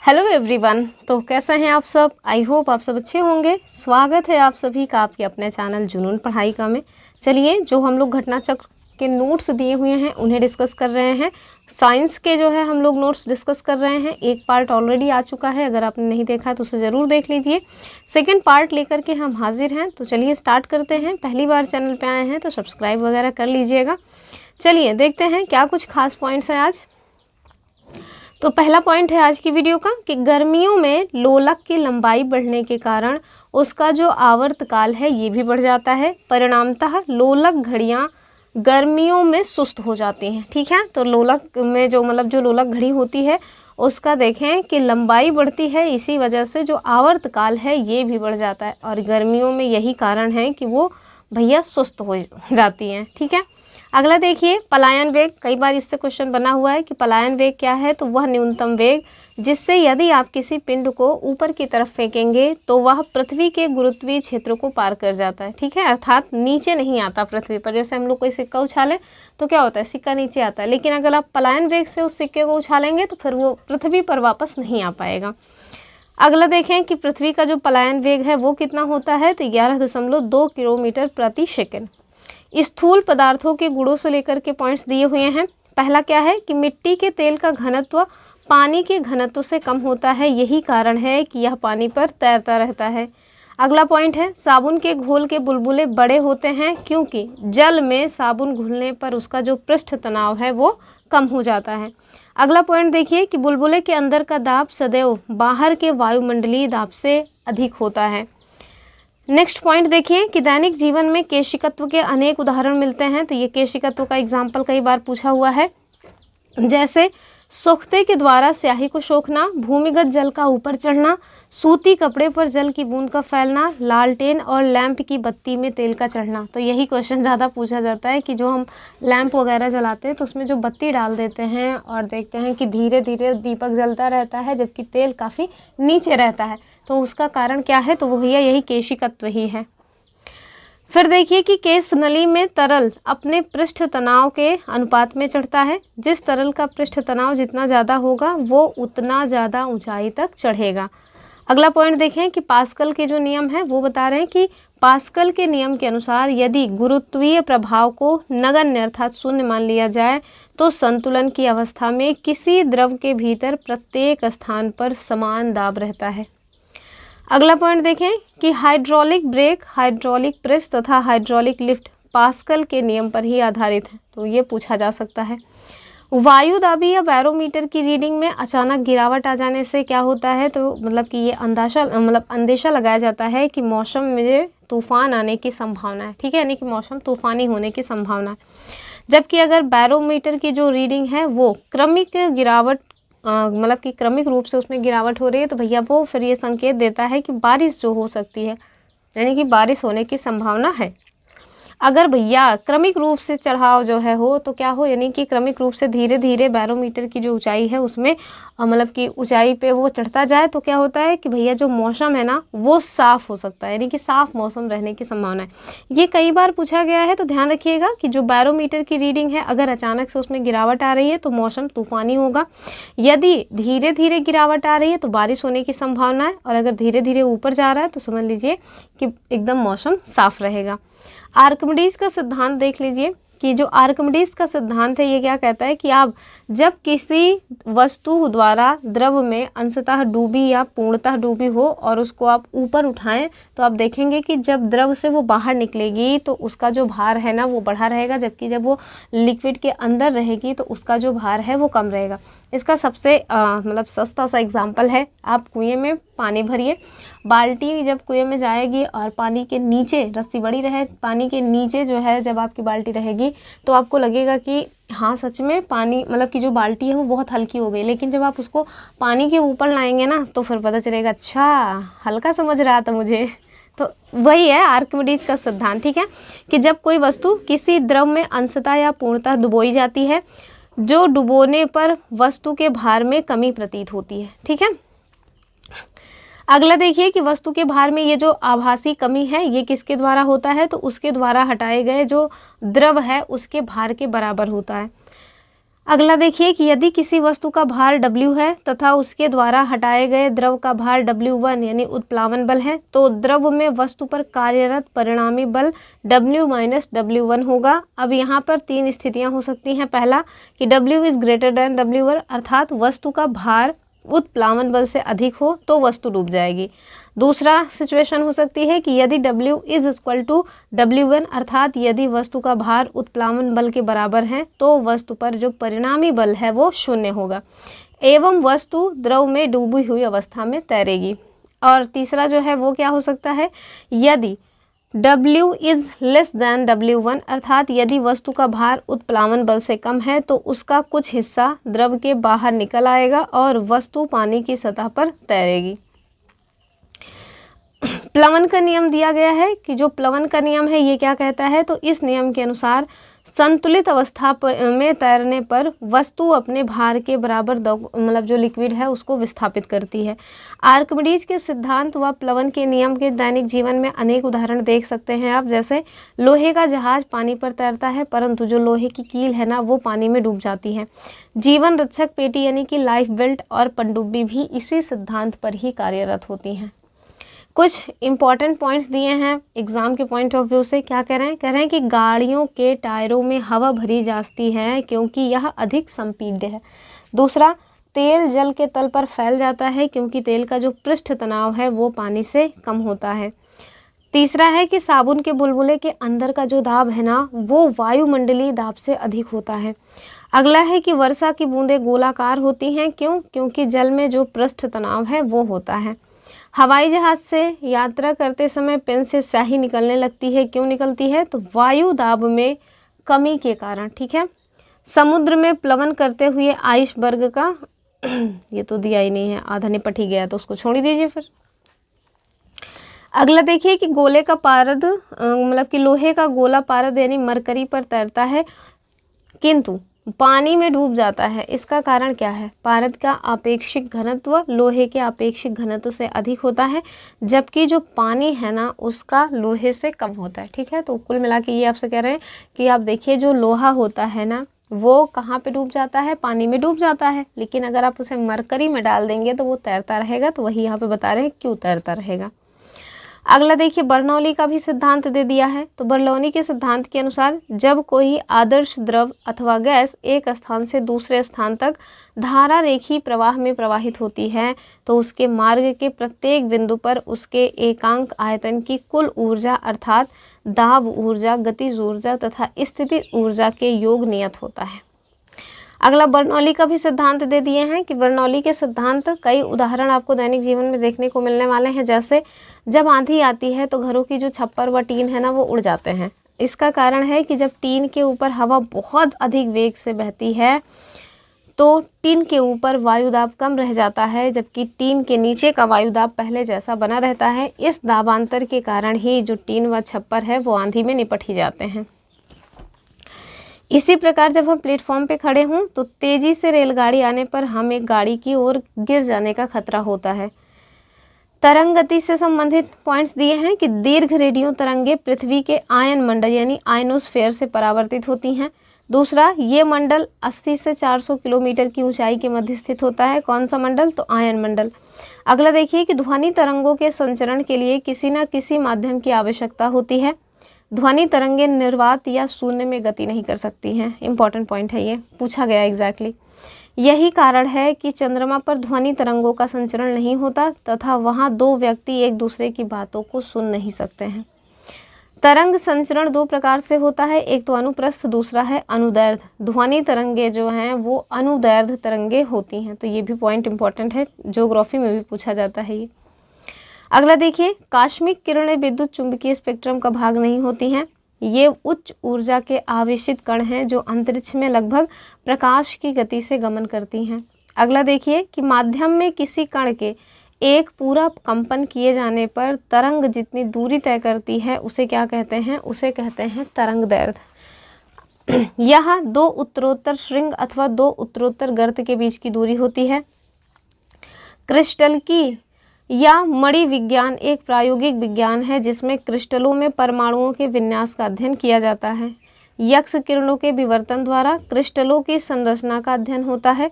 Hello everyone. तो कैसे हैं आप सब? आई होप आप सब अच्छे होंगे। स्वागत है आप सभी का आपके अपने चैनल जुनून पढ़ाई का में। चलिए, जो हम लोग घटना चक्र के नोट्स दिए हुए हैं उन्हें डिस्कस कर रहे हैं। साइंस के जो है हम लोग नोट्स डिस्कस कर रहे हैं। एक पार्ट ऑलरेडी आ चुका है, अगर आपने नहीं देखा तो उसे ज़रूर देख लीजिए। सेकंड पार्ट लेकर के हम हाजिर हैं। तो चलिए स्टार्ट करते हैं। पहली बार चैनल पे आए हैं तो सब्सक्राइब वगैरह कर लीजिएगा। चलिए देखते हैं क्या कुछ खास पॉइंट्स हैं आज। तो पहला पॉइंट है आज की वीडियो का कि गर्मियों में लोलक की लंबाई बढ़ने के कारण उसका जो आवर्तकाल है ये भी बढ़ जाता है। परिणामतः लोलक घड़ियाँ गर्मियों में सुस्त हो जाती हैं। ठीक है, तो लोलक में जो जो लोलक घड़ी होती है उसका देखें कि लंबाई बढ़ती है, इसी वजह से जो आवर्तकाल है ये भी बढ़ जाता है और गर्मियों में यही कारण है कि वो भैया सुस्त हो जाती हैं। ठीक है, अगला देखिए पलायन वेग। कई बार इससे क्वेश्चन बना हुआ है कि पलायन वेग क्या है। तो वह न्यूनतम वेग जिससे यदि आप किसी पिंड को ऊपर की तरफ फेंकेंगे तो वह पृथ्वी के गुरुत्वीय क्षेत्र को पार कर जाता है। ठीक है, अर्थात नीचे नहीं आता पृथ्वी पर। जैसे हम लोग कोई सिक्का उछालें तो क्या होता है, सिक्का नीचे आता है, लेकिन अगर आप पलायन वेग से उस सिक्के को उछालेंगे तो फिर वो पृथ्वी पर वापस नहीं आ पाएगा। अगला देखें कि पृथ्वी का जो पलायन वेग है वो कितना होता है। तो 11.2 किलोमीटर प्रति सेकंड। स्थूल पदार्थों के गुणों से लेकर के पॉइंट्स दिए हुए हैं। पहला क्या है कि मिट्टी के तेल का घनत्व पानी के घनत्व से कम होता है, यही कारण है कि यह पानी पर तैरता रहता है। अगला पॉइंट है साबुन के घोल के बुलबुले बड़े होते हैं क्योंकि जल में साबुन घुलने पर उसका जो पृष्ठ तनाव है वो कम हो जाता है। अगला पॉइंट देखिए कि बुलबुले के अंदर का दाब सदैव बाहर के वायुमंडलीय दाब से अधिक होता है। नेक्स्ट पॉइंट देखिए कि दैनिक जीवन में केशिकत्व के अनेक उदाहरण मिलते हैं। तो ये केशिकत्व का एग्जाम्पल कई बार पूछा हुआ है, जैसे सोखते के द्वारा स्याही को सोखना, भूमिगत जल का ऊपर चढ़ना, सूती कपड़े पर जल की बूंद का फैलना, लालटेन और लैंप की बत्ती में तेल का चढ़ना। तो यही क्वेश्चन ज़्यादा पूछा जाता है कि जो हम लैंप वगैरह जलाते हैं तो उसमें जो बत्ती डाल देते हैं और देखते हैं कि धीरे धीरे दीपक जलता रहता है जबकि तेल काफ़ी नीचे रहता है। तो उसका कारण क्या है, तो वो भैया यही केशिकत्व ही है। फिर देखिए कि केश नली में तरल अपने पृष्ठ तनाव के अनुपात में चढ़ता है। जिस तरल का पृष्ठ तनाव जितना ज़्यादा होगा वो उतना ज़्यादा ऊंचाई तक चढ़ेगा। अगला पॉइंट देखें कि पास्कल के जो नियम है वो बता रहे हैं कि पास्कल के नियम के अनुसार यदि गुरुत्वीय प्रभाव को नगण्य अर्थात शून्य मान लिया जाए तो संतुलन की अवस्था में किसी द्रव के भीतर प्रत्येक स्थान पर समान दाब रहता है। अगला पॉइंट देखें कि हाइड्रोलिक ब्रेक, हाइड्रोलिक प्रेस तथा हाइड्रोलिक लिफ्ट पास्कल के नियम पर ही आधारित है। तो ये पूछा जा सकता है। वायुदाबी या बैरोमीटर की रीडिंग में अचानक गिरावट आ जाने से क्या होता है, तो कि ये अंदेशा लगाया जाता है कि मौसम में तूफान आने की संभावना है। ठीक है, यानी कि मौसम तूफानी होने की संभावना है। जबकि अगर बैरोमीटर की जो रीडिंग है वो क्रमिक गिरावट कि क्रमिक रूप से उसमें गिरावट हो रही है तो भैया वो फिर ये संकेत देता है कि बारिश जो हो सकती है, यानी कि बारिश होने की संभावना है। अगर भैया क्रमिक रूप से चढ़ाव जो है हो तो क्या हो, यानी कि क्रमिक रूप से धीरे धीरे बैरोमीटर की जो ऊंचाई है उसमें कि ऊंचाई पे वो चढ़ता जाए तो क्या होता है कि भैया जो मौसम है ना वो साफ़ हो सकता है, यानी कि साफ़ मौसम रहने की संभावना है। ये कई बार पूछा गया है, तो ध्यान रखिएगा कि जो बैरोमीटर की रीडिंग है अगर अचानक से उसमें गिरावट आ रही है तो मौसम तूफानी होगा, यदि धीरे धीरे गिरावट आ रही है तो बारिश होने की संभावना है, और अगर धीरे धीरे ऊपर जा रहा है तो समझ लीजिए कि एकदम मौसम साफ रहेगा। आर्किमिडीज का सिद्धांत देख लीजिए कि जो आर्किमिडीज का सिद्धांत है ये क्या कहता है कि आप जब किसी वस्तु द्वारा द्रव में अंशतः डूबी या पूर्णतः डूबी हो और उसको आप ऊपर उठाएं तो आप देखेंगे कि जब द्रव से वो बाहर निकलेगी तो उसका जो भार है ना वो बढ़ा रहेगा, जबकि जब वो लिक्विड के अंदर रहेगी तो उसका जो भार है वो कम रहेगा। इसका सबसे सस्ता सा एग्जाम्पल है, आप कुएं में पानी भरिए, बाल्टी जब कुएं में जाएगी और पानी के नीचे रस्सी बड़ी रहे, पानी के नीचे जो है जब आपकी बाल्टी रहेगी तो आपको लगेगा कि हाँ सच में पानी कि जो बाल्टी है वो बहुत हल्की हो गई, लेकिन जब आप उसको पानी के ऊपर लाएंगे ना तो फिर पता चलेगा अच्छा हल्का समझ रहा था मुझे। तो वही है आर्किमिडीज का सिद्धांत। ठीक है, कि जब कोई वस्तु किसी द्रव में अंशतः या पूर्णतः डुबोई जाती है, जो डुबोने पर वस्तु के भार में कमी प्रतीत होती है। ठीक है, अगला देखिए कि वस्तु के भार में ये जो आभासी कमी है ये किसके द्वारा होता है, तो उसके द्वारा हटाए गए जो द्रव है उसके भार के बराबर होता है। अगला देखिए कि यदि किसी वस्तु का भार W है तथा उसके द्वारा हटाए गए द्रव का भार W1 यानी उत्प्लावन बल है, तो द्रव में वस्तु पर कार्यरत परिणामी बल W माइनस W1 होगा। अब यहाँ पर तीन स्थितियाँ हो सकती हैं। पहला कि W is greater than W1 अर्थात वस्तु का भार उत्प्लावन बल से अधिक हो तो वस्तु डूब जाएगी। दूसरा सिचुएशन हो सकती है कि यदि W is equal to W1 अर्थात यदि वस्तु का भार उत्प्लावन बल के बराबर है तो वस्तु पर जो परिणामी बल है वो शून्य होगा एवं वस्तु द्रव में डूबी हुई अवस्था में तैरेगी। और तीसरा जो है वो क्या हो सकता है, यदि W is less than W1 अर्थात यदि वस्तु का भार उत्प्लावन बल से कम है तो उसका कुछ हिस्सा द्रव के बाहर निकल आएगा और वस्तु पानी की सतह पर तैरेगी। प्लवन का नियम दिया गया है कि जो प्लवन का नियम है ये क्या कहता है, तो इस नियम के अनुसार संतुलित अवस्था में तैरने पर वस्तु अपने भार के बराबर मतलब जो लिक्विड है उसको विस्थापित करती है। आर्किमिडीज के सिद्धांत व प्लवन के नियम के दैनिक जीवन में अनेक उदाहरण देख सकते हैं आप। जैसे लोहे का जहाज पानी पर तैरता है परंतु जो लोहे की कील है ना वो पानी में डूब जाती है। जीवन रक्षक पेटी यानी कि लाइफ बेल्ट और पनडुब्बी भी इसी सिद्धांत पर ही कार्यरत होती हैं। कुछ इम्पॉर्टेंट पॉइंट्स दिए हैं एग्ज़ाम के पॉइंट ऑफ व्यू से। क्या कह रहे हैं, कह रहे हैं कि गाड़ियों के टायरों में हवा भरी जाती है क्योंकि यह अधिक संपीड्य है। दूसरा, तेल जल के तल पर फैल जाता है क्योंकि तेल का जो पृष्ठ तनाव है वो पानी से कम होता है। तीसरा है कि साबुन के बुलबुले के अंदर का जो दाब है ना वो वायुमंडलीय दाब से अधिक होता है। अगला है कि वर्षा की बूंदें गोलाकार होती हैं, क्यों? क्योंकि जल में जो पृष्ठ तनाव है वो होता है। हवाई जहाज से यात्रा करते समय पेन से स्याही निकलने लगती है, क्यों निकलती है? तो वायु दाब में कमी के कारण। ठीक है। समुद्र में प्लवन करते हुए आइसबर्ग का ये तो दिया ही नहीं है, आधा निपट ही गया तो उसको छोड़ ही दीजिए फिर। अगला देखिए कि गोले का पारद मतलब कि लोहे का गोला पारद यानी मरकरी पर तैरता है किंतु पानी में डूब जाता है। इसका कारण क्या है? पारद का आपेक्षिक घनत्व लोहे के आपेक्षिक घनत्व से अधिक होता है जबकि जो पानी है ना उसका लोहे से कम होता है। ठीक है। तो कुल मिला के ये आपसे कह रहे हैं कि आप देखिए जो लोहा होता है ना वो कहाँ पे डूब जाता है? पानी में डूब जाता है। लेकिन अगर आप उसे मरकरी में डाल देंगे तो वो तैरता रहेगा। तो वही यहाँ पे बता रहे हैं क्यों तैरता रहेगा। अगला देखिए बर्नौली का भी सिद्धांत दे दिया है। तो बर्नौली के सिद्धांत के अनुसार जब कोई आदर्श द्रव अथवा गैस एक स्थान से दूसरे स्थान तक धारा रेखी प्रवाह में प्रवाहित होती है तो उसके मार्ग के प्रत्येक बिंदु पर उसके एकांक आयतन की कुल ऊर्जा अर्थात दाब ऊर्जा, गतिज ऊर्जा तथा स्थिति ऊर्जा के योग नियत होता है। अगला बर्नौली का भी सिद्धांत दे दिए हैं कि बर्नौली के सिद्धांत कई उदाहरण आपको दैनिक जीवन में देखने को मिलने वाले हैं। जैसे जब आंधी आती है तो घरों की जो छप्पर व टीन है ना वो उड़ जाते हैं। इसका कारण है कि जब टीन के ऊपर हवा बहुत अधिक वेग से बहती है तो टीन के ऊपर वायुदाब कम रह जाता है जबकि टीन के नीचे का वायुदाब पहले जैसा बना रहता है। इस दाबांतर के कारण ही जो टीन व छप्पर है वो आंधी में निपट ही जाते हैं। इसी प्रकार जब हम प्लेटफॉर्म पे खड़े हों तो तेजी से रेलगाड़ी आने पर हम एक गाड़ी की ओर गिर जाने का खतरा होता है। तरंग गति से संबंधित पॉइंट्स दिए हैं कि दीर्घ रेडियो तरंगे पृथ्वी के आयन मंडल यानी आयनोस्फेयर से परावर्तित होती हैं। दूसरा, ये मंडल 80 से 400 किलोमीटर की ऊंचाई के मध्य स्थित होता है। कौन सा मंडल? तो आयन मंडल। अगला देखिए कि ध्वनि तरंगों के संचरण के लिए किसी न किसी माध्यम की आवश्यकता होती है। ध्वनि तरंगे निर्वात या शून्य में गति नहीं कर सकती हैं। इंपॉर्टेंट पॉइंट है, ये पूछा गया एग्जैक्टली। यही कारण है कि चंद्रमा पर ध्वनि तरंगों का संचरण नहीं होता तथा वहां दो व्यक्ति एक दूसरे की बातों को सुन नहीं सकते हैं। तरंग संचरण दो प्रकार से होता है, एक तो अनुप्रस्थ, दूसरा है अनुदैर्ध्य। ध्वनि तरंगे जो हैं वो अनुदैर्ध्य तरंगे होती हैं। तो ये भी पॉइंट इंपॉर्टेंट है, ज्योग्राफी में भी पूछा जाता है ये। अगला देखिए, कास्मिक किरणें विद्युत चुंबकीय स्पेक्ट्रम का भाग नहीं होती हैं। ये उच्च ऊर्जा के आवेशित कण हैं जो अंतरिक्ष में लगभग प्रकाश की गति से गमन करती हैं। अगला देखिए कि माध्यम में किसी कण के एक पूरा कंपन किए जाने पर तरंग जितनी दूरी तय करती है उसे क्या कहते हैं? उसे कहते हैं तरंग दैर्ध्य। यह दो उत्तरोत्तर श्रृंग अथवा दो उत्तरोत्तर गर्त के बीच की दूरी होती है। क्रिस्टल की या मणि विज्ञान एक प्रायोगिक विज्ञान है जिसमें क्रिस्टलों में परमाणुओं के विन्यास का अध्ययन किया जाता है। यक्ष किरणों के विवर्तन द्वारा क्रिस्टलों की संरचना का अध्ययन होता है।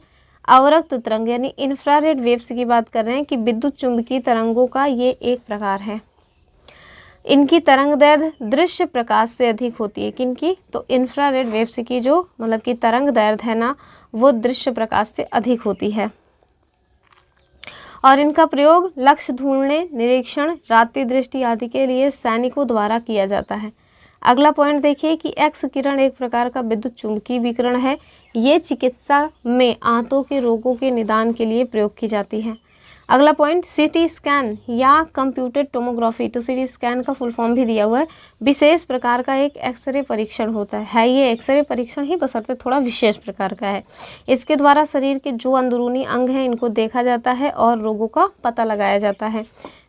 अवरक्त तरंग यानी इंफ्रारेड वेव्स की बात कर रहे हैं कि विद्युत चुंबकीय तरंगों का ये एक प्रकार है। इनकी तरंग दैर्ध्य दृश्य प्रकाश से अधिक होती है। किनकी? तो इंफ्रारेड वेव्स की जो मतलब कि तरंग दैर्ध्य है ना, वो दृश्य प्रकाश से अधिक होती है। और इनका प्रयोग लक्ष्य ढूंढने, निरीक्षण, रात्रि दृष्टि आदि के लिए सैनिकों द्वारा किया जाता है। अगला पॉइंट देखिए कि एक्स किरण एक प्रकार का विद्युत चुंबकीय विकिरण है। ये चिकित्सा में आंतों के रोगों के निदान के लिए प्रयोग की जाती है। अगला पॉइंट सीटी स्कैन या कंप्यूटेड टोमोग्राफी। तो सीटी स्कैन का फुल फॉर्म भी दिया हुआ है। विशेष प्रकार का एक एक्सरे परीक्षण होता है ये एक्सरे परीक्षण ही, बशर्ते थोड़ा विशेष प्रकार का है। इसके द्वारा शरीर के जो अंदरूनी अंग हैं इनको देखा जाता है और रोगों का पता लगाया जाता है।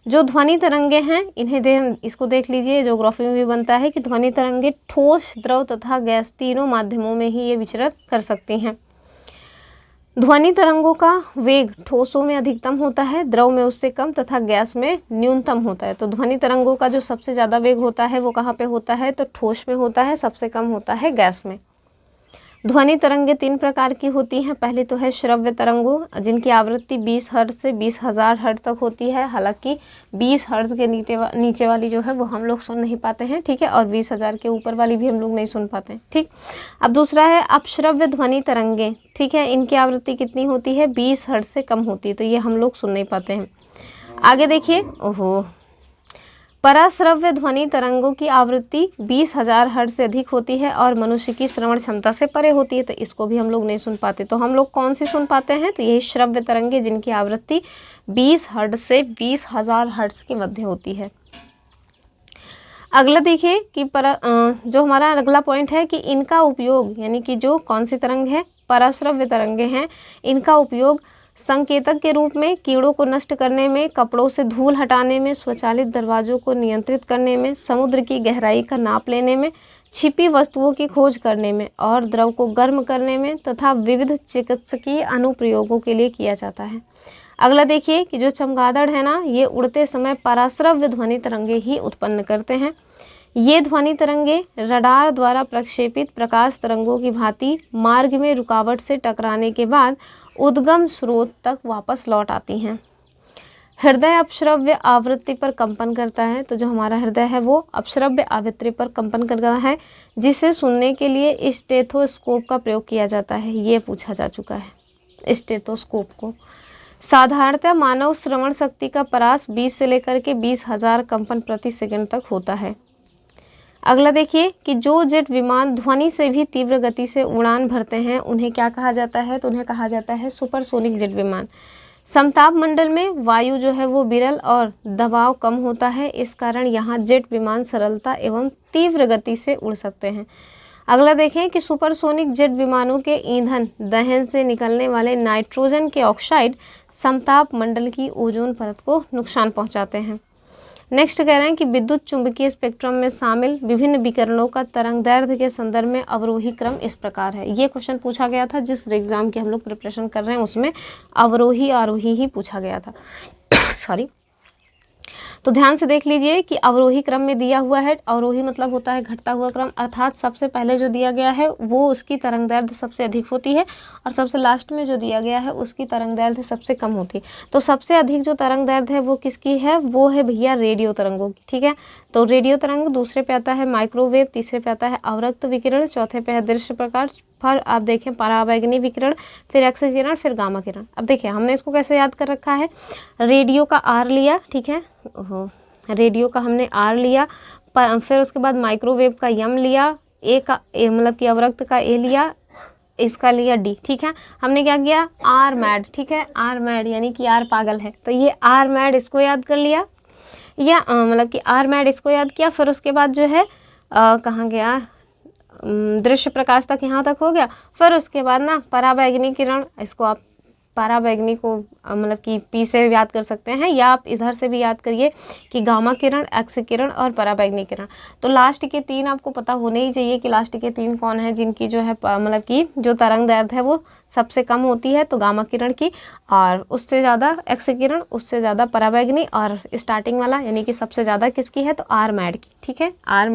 जो ध्वनि तरंगे हैं इन्हें इसको देख लीजिए, ज्योग्राफी में भी बनता है कि ध्वनि तरंगे ठोस, द्रव तथा गैस तीनों माध्यमों में ही ये विचरण कर सकती हैं। ध्वनि तरंगों का वेग ठोसों में अधिकतम होता है, द्रव में उससे कम तथा गैस में न्यूनतम होता है। तो ध्वनि तरंगों का जो सबसे ज़्यादा वेग होता है वो कहाँ पे होता है? तो ठोस में होता है, सबसे कम होता है गैस में। ध्वनि तरंगे 3 प्रकार की होती हैं। पहली तो है श्रव्य तरंगों, जिनकी आवृत्ति 20 हर्ट्ज से 20,000 हर्ट्ज तक होती है। हालांकि 20 हर्ट्ज के नीचे वाली जो है वो हम लोग सुन नहीं पाते हैं, ठीक है, और 20,000 के ऊपर वाली भी हम लोग नहीं सुन पाते हैं, ठीक। अब दूसरा है अपश्रव्य ध्वनि तरंगे, ठीक है, इनकी आवृत्ति कितनी होती है? 20 हर्ट्ज से कम होती है, तो ये हम लोग सुन नहीं पाते हैं। आगे देखिए, ओहो, पराश्रव्य ध्वनि तरंगों की आवृत्ति 20,000 हर्ट्ज से अधिक होती है और मनुष्य की श्रवण क्षमता से परे होती है, तो इसको भी हम लोग नहीं सुन पाते। तो हम लोग कौन सी सुन पाते हैं? तो यही श्रव्य तरंगे, जिनकी आवृत्ति 20 हर्ट्ज से 20,000 हर्ट्ज के मध्य होती है। अगला देखिए कि जो हमारा अगला पॉइंट है कि इनका उपयोग, यानी कि जो कौन सी तरंग है, पराश्रव्य तरंगे हैं, इनका उपयोग संकेतक के रूप में, कीड़ों को नष्ट करने में, कपड़ों से धूल हटाने में, स्वचालित दरवाजों को नियंत्रित करने में, समुद्र की गहराई का नाप लेने में, छिपी वस्तुओं की खोज करने में और द्रव को गर्म करने में तथा विविध चिकित्सकीय अनुप्रयोगों के लिए किया जाता है। अगला देखिए कि जो चमगादड़ है ना, ये उड़ते समय पराश्रव्य ध्वनि तरंगे ही उत्पन्न करते हैं। ये ध्वनि तरंगे रडार द्वारा प्रक्षेपित प्रकाश तरंगों की भांति मार्ग में रुकावट से टकराने के बाद उद्गम स्रोत तक वापस लौट आती हैं। हृदय अपश्रव्य आवृत्ति पर कंपन करता है। तो जो हमारा हृदय है वो अपश्रव्य आवृत्ति पर कंपन कर रहा है, जिसे सुनने के लिए स्टेथोस्कोप का प्रयोग किया जाता है। ये पूछा जा चुका है स्टेथोस्कोप को। साधारणतः मानव श्रवण शक्ति का परास 20 से लेकर के 20,000 कंपन प्रति सेकंड तक होता है। अगला देखिए कि जो जेट विमान ध्वनि से भी तीव्र गति से उड़ान भरते हैं उन्हें क्या कहा जाता है? तो उन्हें कहा जाता है सुपरसोनिक जेट विमान। समताप मंडल में वायु जो है वो विरल और दबाव कम होता है, इस कारण यहाँ जेट विमान सरलता एवं तीव्र गति से उड़ सकते हैं। अगला देखें कि सुपरसोनिक जेट विमानों के ईंधन दहन से निकलने वाले नाइट्रोजन के ऑक्साइड समताप मंडल की ओजोन परत को नुकसान पहुँचाते हैं। नेक्स्ट कह रहे हैं कि विद्युत चुंबकीय स्पेक्ट्रम में शामिल विभिन्न विकिरणों का तरंग दैर्ध्य के संदर्भ में अवरोही क्रम इस प्रकार है। ये क्वेश्चन पूछा गया था जिस एग्जाम की हम लोग प्रिपरेशन कर रहे हैं, उसमें अवरोही आरोही ही पूछा गया था सॉरी। तो ध्यान से देख लीजिए कि अवरोही क्रम में दिया हुआ है, अवरोही मतलब होता है घटता हुआ क्रम, अर्थात सबसे पहले जो दिया गया है वो उसकी तरंग दैर्ध्य सबसे अधिक होती है और सबसे लास्ट में जो दिया गया है उसकी तरंग दैर्ध्य सबसे कम होती है। तो सबसे अधिक जो तरंग दैर्ध्य है वो किसकी है? वो है भैया रेडियो तरंगों की, ठीक है। तो रेडियो तरंग, दूसरे पे आता है माइक्रोवेव, तीसरे पे आता है अवरक्त विकिरण, चौथे पे है दृश्य प्रकाश, फिर आप देखें पराबैंगनी विकिरण, फिर एक्स किरण, फिर गामा किरण। अब देखिए हमने इसको कैसे याद कर रखा है। रेडियो का आर लिया, ठीक है, रेडियो का हमने आर लिया, फिर उसके बाद माइक्रोवेव का यम लिया, ए का ए मतलब कि अवरक्त का ए लिया, इसका लिया डी, ठीक है। हमने क्या किया? आर मैड, ठीक है, आर मैड यानी कि आर पागल है, तो ये आर मैड इसको याद कर लिया, या मतलब कि आर मैड इसको याद किया। फिर उसके बाद जो है कहाँ गया, दृश्य प्रकाश तक यहाँ तक हो गया। फिर उसके बाद ना पराबैंगनी किरण, इसको आप पराबैंगनी को मतलब कि पी से याद कर सकते हैं, या आप इधर से भी याद करिए कि गामा किरण, एक्स किरण और पराबैंगनी किरण। तो लास्ट के 3 आपको पता होने ही चाहिए कि लास्ट के 3 कौन है जिनकी जो है मतलब कि जो तरंग दैर्ध्य है वो सबसे कम होती है तो गामा किरण की, और उससे ज़्यादा एक्स किरण, उससे ज़्यादा पराबैंगनी, और स्टार्टिंग वाला यानी कि सबसे ज़्यादा किसकी है तो आर मैड की। ठीक है, आर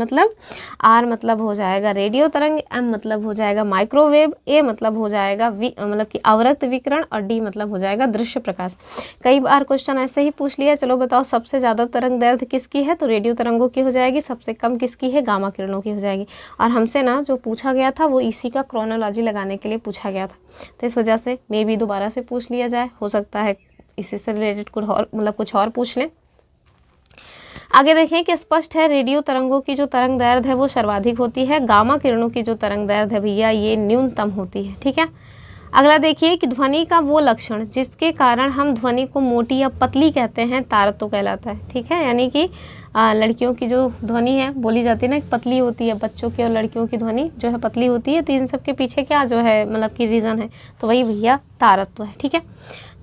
मतलब हो जाएगा रेडियो तरंग, एम मतलब हो जाएगा माइक्रोवेव, ए मतलब हो जाएगा मतलब कि अवरक्त विकिरण, और डी मतलब हो जाएगा दृश्य प्रकाश। कई बार क्वेश्चन ऐसे ही पूछ लिया। चलो बताओ सबसे ज़्यादा तरंग दैर्ध्य किसकी है तो रेडियो तरंगों की हो जाएगी, सबसे कम किसकी है गामा किरणों की हो जाएगी। और हमसे ना जो पूछा गया था वो इसी का क्रोनोलॉजी लगाने के लिए पूछा गया था, तो इस वजह से मे भी दोबारा से पूछ लिया जाए, हो सकता है इसी से रिलेटेड कुछ और पूछ लें। आगे देखें कि स्पष्ट है रेडियो तरंगों की जो तरंग दैर्ध्य है वो सर्वाधिक होती है, गामा किरणों की जो तरंग दैर्ध्य है भैया ये न्यूनतम होती है। ठीक है, अगला देखिए कि ध्वनि का वो लक्षण जिसके कारण हम ध्वनि को मोटी या पतली कहते हैं तारत्व कहलाता है। ठीक है, यानी कि लड़कियों की जो ध्वनि है बोली जाती है ना पतली होती है, बच्चों की और लड़कियों की ध्वनि जो है पतली होती है, तो इन सब के पीछे क्या जो है मतलब कि रीज़न है, तो वही भैया तारत्व है। ठीक है,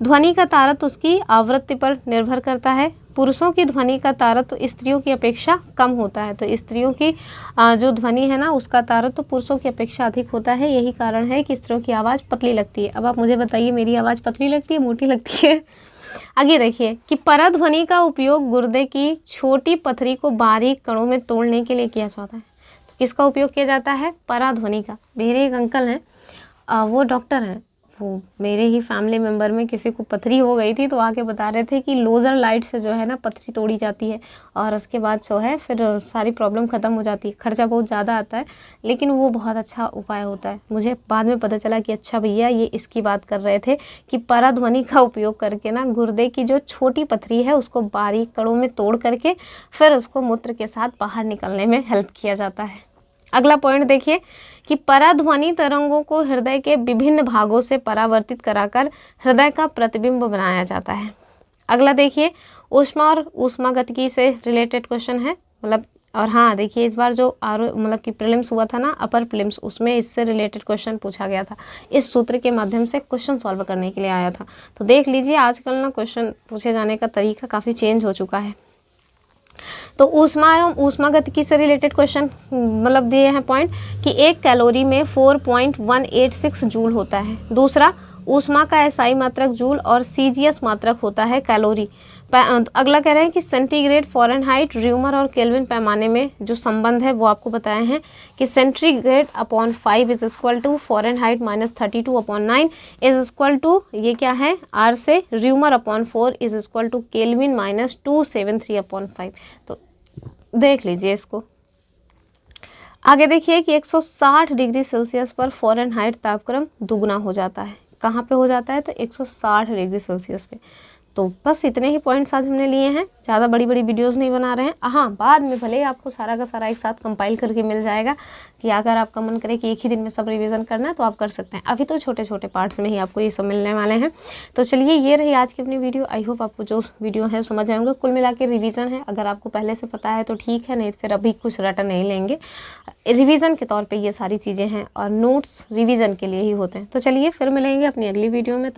ध्वनि का तारत्व उसकी आवृत्ति पर निर्भर करता है। पुरुषों की ध्वनि का तारत्व स्त्रियों की अपेक्षा कम होता है, तो स्त्रियों की जो ध्वनि है ना उसका तारत्व पुरुषों की अपेक्षा अधिक होता है। यही कारण है कि स्त्रियों की आवाज़ पतली लगती है। अब आप मुझे बताइए मेरी आवाज़ पतली लगती है मोटी लगती है? आगे देखिए कि पराध्वनि का उपयोग गुर्दे की छोटी पथरी को बारीक कणों में तोड़ने के लिए किया जाता है। तो किसका उपयोग किया जाता है? पराध्वनि का। मेरे एक अंकल हैं, वो डॉक्टर हैं, वो मेरे ही फैमिली मेम्बर में किसी को पथरी हो गई थी तो आके बता रहे थे कि लेज़र लाइट से जो है ना पथरी तोड़ी जाती है और उसके बाद जो है फिर सारी प्रॉब्लम ख़त्म हो जाती है। खर्चा बहुत ज़्यादा आता है लेकिन वो बहुत अच्छा उपाय होता है। मुझे बाद में पता चला कि अच्छा भैया ये इसकी बात कर रहे थे कि पराध्वनि का उपयोग करके ना गुर्दे की जो छोटी पथरी है उसको बारीक कणों में तोड़ करके फिर उसको मूत्र के साथ बाहर निकलने में हेल्प किया जाता है। अगला पॉइंट देखिए कि पराध्वनि तरंगों को हृदय के विभिन्न भागों से परावर्तित कराकर हृदय का प्रतिबिंब बनाया जाता है। अगला देखिए ऊष्मा और ऊष्मागतिकी से रिलेटेड क्वेश्चन है, मतलब और हाँ देखिए इस बार जो मतलब कि प्रीलिम्स हुआ था ना अपर प्रीलिम्स, उसमें इससे रिलेटेड क्वेश्चन पूछा गया था। इस सूत्र के माध्यम से क्वेश्चन सॉल्व करने के लिए आया था। तो देख लीजिए आजकल ना क्वेश्चन पूछे जाने का तरीका काफ़ी चेंज हो चुका है। तो ऊष्मा एवं ऊष्मागतिकी से रिलेटेड क्वेश्चन मतलब दिए हैं पॉइंट कि एक कैलोरी में 4.186 जूल होता है। दूसरा ऊष्मा का एसआई मात्रक जूल और सीजीएस मात्रक होता है कैलोरी। अगला कह रहे हैं कि सेंटीग्रेड, फ़ारेनहाइट, र्यूमर और केल्विन पैमाने में जो संबंध है वो आपको बताए हैं कि centigrade upon 5 is equal to Fahrenheit minus 32/9 is equal to ये क्या है आर से Reaumur upon 4 is equal to kelvin minus 273/5। तो देख लीजिए इसको। आगे देखिए कि 160 डिग्री सेल्सियस पर फ़ारेनहाइट तापक्रम दुगना हो जाता है। कहाँ पे हो जाता है तो 160 डिग्री सेल्सियस पे। तो बस इतने ही पॉइंट्स आज हमने लिए हैं, ज़्यादा बड़ी बड़ी वीडियोस नहीं बना रहे हैं। हाँ बाद में भले आपको सारा का सारा एक साथ कंपाइल करके मिल जाएगा कि अगर आपका मन करे कि एक ही दिन में सब रिवीजन करना है तो आप कर सकते हैं। अभी तो छोटे छोटे पार्ट्स में ही आपको ये सब मिलने वाले हैं। तो चलिए ये रही आज की अपनी वीडियो। आई होप आपको जो वीडियो है समझ आएंगे। कुल मिला के रिविज़न है, अगर आपको पहले से पता है तो ठीक है, नहीं फिर अभी कुछ रटन नहीं लेंगे। रिवीजन के तौर पे ये सारी चीज़ें हैं और नोट्स रिवीजन के लिए ही होते हैं। तो चलिए फिर मिलेंगे अपनी अगली वीडियो में।